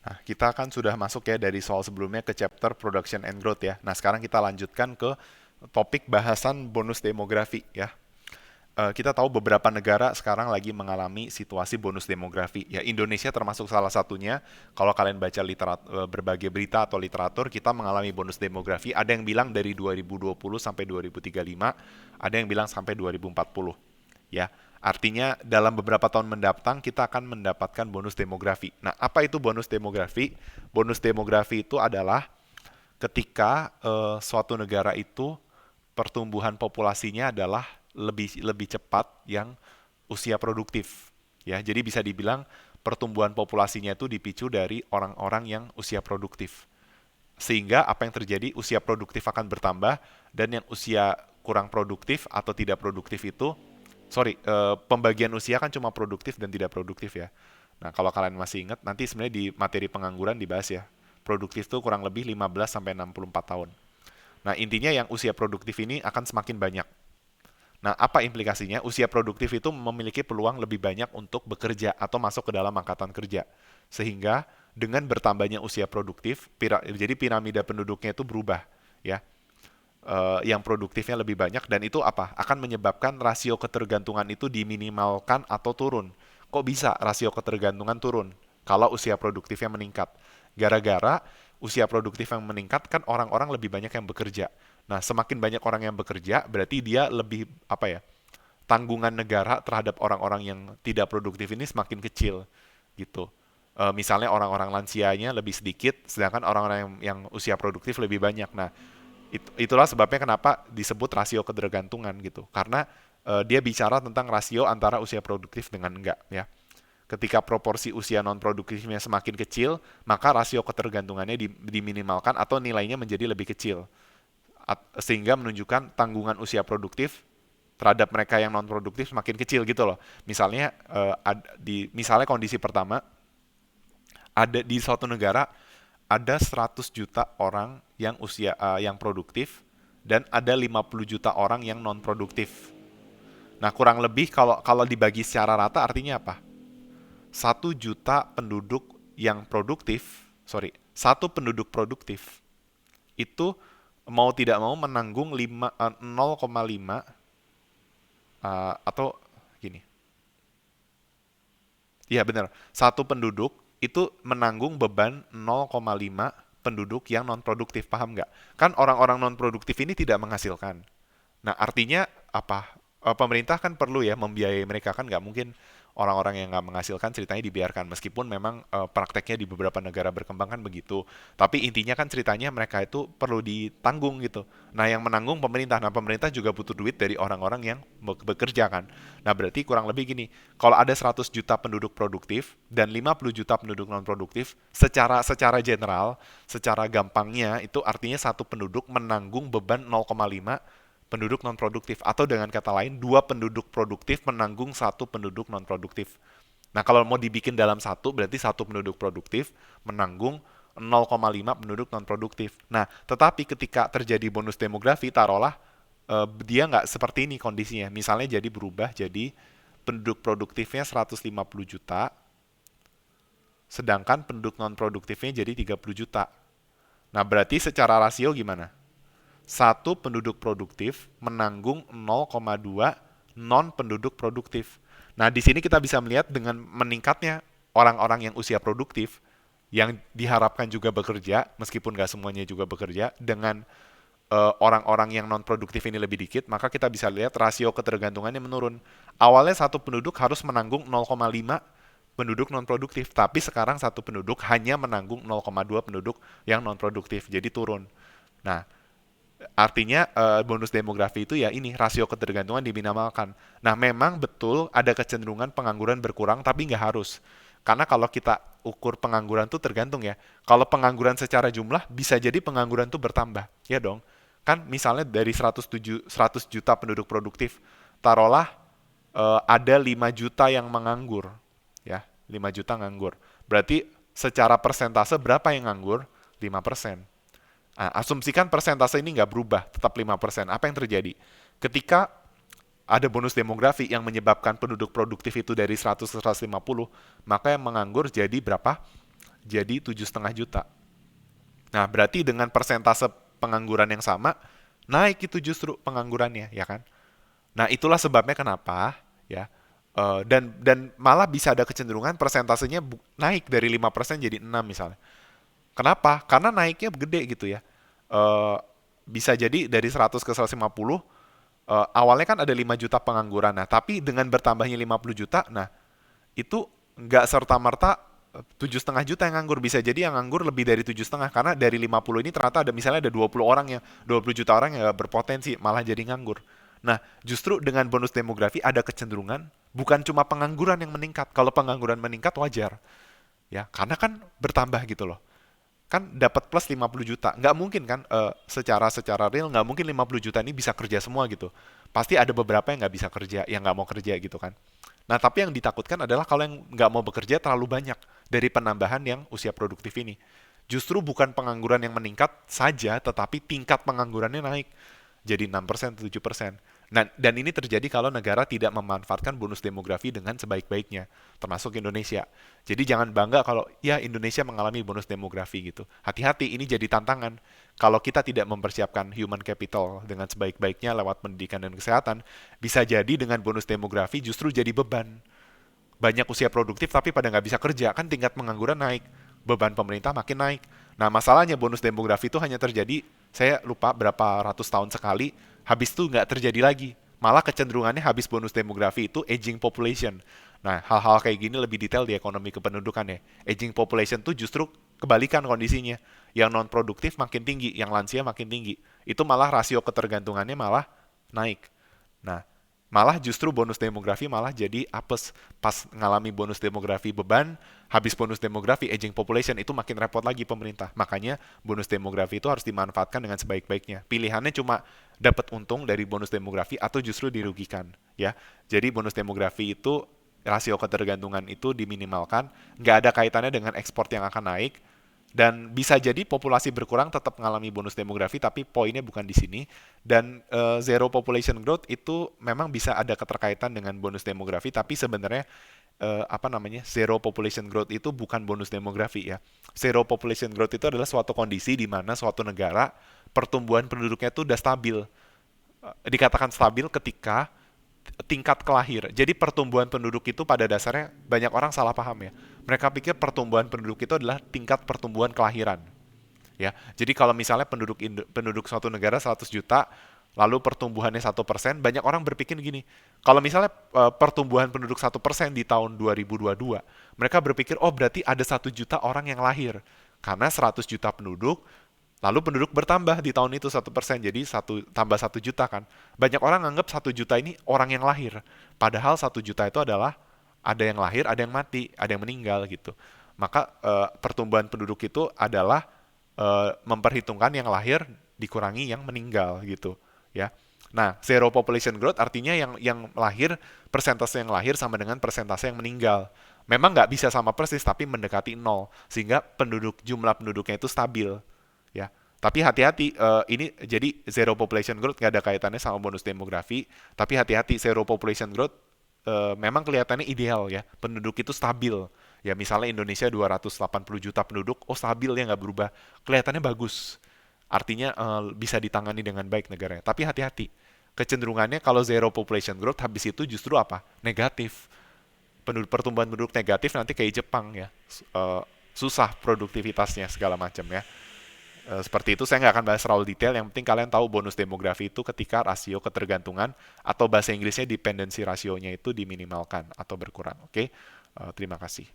Nah, kita kan sudah masuk ya dari soal sebelumnya ke chapter production and growth ya. Nah, sekarang kita lanjutkan ke topik bahasan bonus demografi ya. Kita tahu beberapa negara sekarang lagi mengalami situasi bonus demografi. Ya, Indonesia termasuk salah satunya. Kalau kalian baca berbagai berita atau literatur, kita mengalami bonus demografi. Ada yang bilang dari 2020 sampai 2035, ada yang bilang sampai 2040. Ya, artinya dalam beberapa tahun mendatang kita akan mendapatkan bonus demografi. Nah, apa itu bonus demografi? Bonus demografi itu adalah ketika suatu negara itu pertumbuhan populasinya adalah lebih lebih cepat yang usia produktif. Ya, jadi bisa dibilang pertumbuhan populasinya itu dipicu dari orang-orang yang usia produktif. Sehingga apa yang terjadi, usia produktif akan bertambah dan yang usia kurang produktif atau tidak produktif itu, pembagian usia kan cuma produktif dan tidak produktif ya. Nah, kalau kalian masih ingat, nanti sebenarnya di materi pengangguran dibahas ya. Produktif itu kurang lebih 15 sampai 64 tahun. Nah, intinya yang usia produktif ini akan semakin banyak. Nah, apa implikasinya? Usia produktif itu memiliki peluang lebih banyak untuk bekerja atau masuk ke dalam angkatan kerja. Sehingga dengan bertambahnya usia produktif, jadi piramida penduduknya itu berubah, ya. Yang produktifnya lebih banyak dan itu apa? Akan menyebabkan rasio ketergantungan itu diminimalkan atau turun. Kok bisa rasio ketergantungan turun kalau usia produktifnya meningkat? Gara-gara usia produktif yang meningkat kan orang-orang lebih banyak yang bekerja. Nah, semakin banyak orang yang bekerja, berarti dia lebih apa ya? Tanggungan negara terhadap orang-orang yang tidak produktif ini semakin kecil gitu. Misalnya orang-orang lansianya lebih sedikit, sedangkan orang-orang yang usia produktif lebih banyak. Nah, itulah sebabnya kenapa disebut rasio ketergantungan gitu. Karena dia bicara tentang rasio antara usia produktif dengan enggak ya. Ketika proporsi usia non produktifnya semakin kecil, maka rasio ketergantungannya diminimalkan atau nilainya menjadi lebih kecil. Sehingga menunjukkan tanggungan usia produktif terhadap mereka yang non produktif semakin kecil gitu loh. Misalnya misalnya kondisi pertama, ada di suatu negara ada 100 juta orang yang yang produktif dan ada 50 juta orang yang non produktif. Nah, kurang lebih kalau kalau dibagi secara rata artinya apa? 1 juta penduduk yang produktif, satu penduduk produktif itu mau tidak mau menanggung 0,5 atau gini. Iya benar. Satu penduduk itu menanggung beban 0,5 penduduk yang non produktif, paham nggak? Kan orang-orang non produktif ini tidak menghasilkan. Nah, artinya apa? Pemerintah kan perlu ya membiayai mereka, kan nggak mungkin orang-orang yang nggak menghasilkan ceritanya dibiarkan meskipun memang prakteknya di beberapa negara berkembang kan begitu. Tapi intinya kan ceritanya mereka itu perlu ditanggung gitu. Nah, yang menanggung pemerintah. Nah, pemerintah juga butuh duit dari orang-orang yang bekerja kan. Nah, berarti kurang lebih gini, kalau ada 100 juta penduduk produktif dan 50 juta penduduk non produktif, secara general, secara gampangnya itu artinya satu penduduk menanggung beban 0,5 penduduk non produktif atau dengan kata lain dua penduduk produktif menanggung satu penduduk non produktif. Nah, kalau mau dibikin dalam satu berarti satu penduduk produktif menanggung 0,5 penduduk non produktif. Nah, tetapi ketika terjadi bonus demografi, taruhlah dia nggak seperti ini kondisinya. Misalnya jadi berubah jadi penduduk produktifnya 150 juta, sedangkan penduduk non produktifnya jadi 30 juta. Nah, berarti secara rasio gimana? Satu penduduk produktif menanggung 0,2 non penduduk produktif. Nah, di sini kita bisa melihat dengan meningkatnya orang-orang yang usia produktif yang diharapkan juga bekerja, meskipun nggak semuanya juga bekerja, dengan orang-orang yang non produktif ini lebih dikit, maka kita bisa lihat rasio ketergantungannya menurun. Awalnya satu penduduk harus menanggung 0,5 penduduk non produktif, tapi sekarang satu penduduk hanya menanggung 0,2 penduduk yang non produktif, jadi turun. Nah, artinya bonus demografi itu ya ini rasio ketergantungan diminimalkan. Nah, memang betul ada kecenderungan pengangguran berkurang, tapi nggak harus. Karena kalau kita ukur pengangguran tuh tergantung ya. Kalau pengangguran secara jumlah bisa jadi pengangguran tuh bertambah, ya dong. Kan misalnya dari 100 juta penduduk produktif, taruhlah ada 5 juta yang menganggur, ya, 5 juta nganggur. Berarti secara persentase berapa yang nganggur? 5%. Nah, asumsikan persentase ini nggak berubah, tetap 5%. Apa yang terjadi? Ketika ada bonus demografi yang menyebabkan penduduk produktif itu dari 100 ke 150, maka yang menganggur jadi berapa? jadi 7,5 juta. Nah, berarti dengan persentase pengangguran yang sama, naik itu justru penganggurannya, ya kan? Nah, itulah sebabnya kenapa ya. Dan malah bisa ada kecenderungan persentasenya naik dari 5% jadi 6 misalnya. Kenapa? Karena naiknya gede gitu ya. Eh, Bisa jadi dari 100 ke 150, awalnya kan ada 5 juta pengangguran. Nah, tapi dengan bertambahnya 50 juta, nah itu nggak serta-merta 7,5 juta yang nganggur. Bisa jadi yang nganggur lebih dari 7,5, karena dari 50 ini ternyata ada misalnya ada 20 orang yang 20 juta orang yang gak berpotensi malah jadi nganggur. Nah, justru dengan bonus demografi ada kecenderungan bukan cuma pengangguran yang meningkat. Kalau pengangguran meningkat wajar, ya, karena kan bertambah gitu loh. Kan dapat plus 50 juta. Nggak mungkin kan, secara real nggak mungkin 50 juta ini bisa kerja semua gitu. Pasti ada beberapa yang nggak bisa kerja, yang nggak mau kerja gitu kan. Nah, tapi yang ditakutkan adalah kalau yang nggak mau bekerja terlalu banyak dari penambahan yang usia produktif ini. Justru bukan pengangguran yang meningkat saja, tetapi tingkat penganggurannya naik jadi 6%, 7%. Nah, dan ini terjadi kalau negara tidak memanfaatkan bonus demografi dengan sebaik-baiknya, termasuk Indonesia. Jadi jangan bangga kalau ya Indonesia mengalami bonus demografi gitu. Hati-hati, ini jadi tantangan. Kalau kita tidak mempersiapkan human capital dengan sebaik-baiknya lewat pendidikan dan kesehatan, bisa jadi dengan bonus demografi justru jadi beban. Banyak usia produktif tapi pada nggak bisa kerja, kan tingkat pengangguran naik, beban pemerintah makin naik. Nah, masalahnya bonus demografi itu hanya terjadi, saya lupa berapa ratus tahun sekali, habis itu nggak terjadi lagi. Malah kecenderungannya habis bonus demografi itu aging population. Nah, hal-hal kayak gini lebih detail di ekonomi kependudukan ya. Aging population tuh justru kebalikan kondisinya. Yang non produktif makin tinggi, yang lansia makin tinggi. Itu malah rasio ketergantungannya malah naik. Nah, malah justru bonus demografi malah jadi apes. Pas ngalami bonus demografi beban, habis bonus demografi aging population, itu makin repot lagi pemerintah. Makanya bonus demografi itu harus dimanfaatkan dengan sebaik-baiknya. Pilihannya cuma dapat untung dari bonus demografi atau justru dirugikan, ya. Jadi bonus demografi itu rasio ketergantungan itu diminimalkan, nggak ada kaitannya dengan ekspor yang akan naik, dan bisa jadi populasi berkurang tetap mengalami bonus demografi, tapi poinnya bukan di sini. Dan zero population growth itu memang bisa ada keterkaitan dengan bonus demografi, tapi sebenarnya apa namanya, zero population growth itu bukan bonus demografi ya. Zero population growth itu adalah suatu kondisi di mana suatu negara pertumbuhan penduduknya itu udah stabil. Dikatakan stabil ketika tingkat kelahir. Jadi pertumbuhan penduduk itu pada dasarnya banyak orang salah paham ya. Mereka pikir pertumbuhan penduduk itu adalah tingkat pertumbuhan kelahiran. Ya, jadi kalau misalnya penduduk suatu negara 100 juta, lalu pertumbuhannya 1%, banyak orang berpikir gini, kalau misalnya pertumbuhan penduduk 1% di tahun 2022, mereka berpikir, oh berarti ada 1 juta orang yang lahir. Karena 100 juta penduduk, lalu penduduk bertambah di tahun itu 1%, jadi tambah 1 juta kan. Banyak orang anggap 1 juta ini orang yang lahir. Padahal 1 juta itu adalah ada yang lahir, ada yang mati, ada yang meninggal gitu. Maka pertumbuhan penduduk itu adalah memperhitungkan yang lahir dikurangi yang meninggal gitu, ya. Nah, zero population growth artinya yang lahir, persentase yang lahir sama dengan persentase yang meninggal. Memang nggak bisa sama persis, tapi mendekati nol, sehingga jumlah penduduknya itu stabil, ya. Tapi hati-hati, ini jadi zero population growth nggak ada kaitannya sama bonus demografi, tapi hati-hati, zero population growth memang kelihatannya ideal ya, penduduk itu stabil. Ya misalnya Indonesia 280 juta penduduk, oh stabil ya nggak berubah, kelihatannya bagus. Artinya bisa ditangani dengan baik negaranya. Tapi hati-hati, kecenderungannya kalau zero population growth habis itu justru apa? Negatif. Pertumbuhan penduduk negatif nanti kayak Jepang ya, susah produktivitasnya segala macam ya. Seperti itu, saya nggak akan bahas terlalu detail. Yang penting kalian tahu bonus demografi itu ketika rasio ketergantungan atau bahasa Inggrisnya dependency rasionya itu diminimalkan atau berkurang. Oke, terima kasih.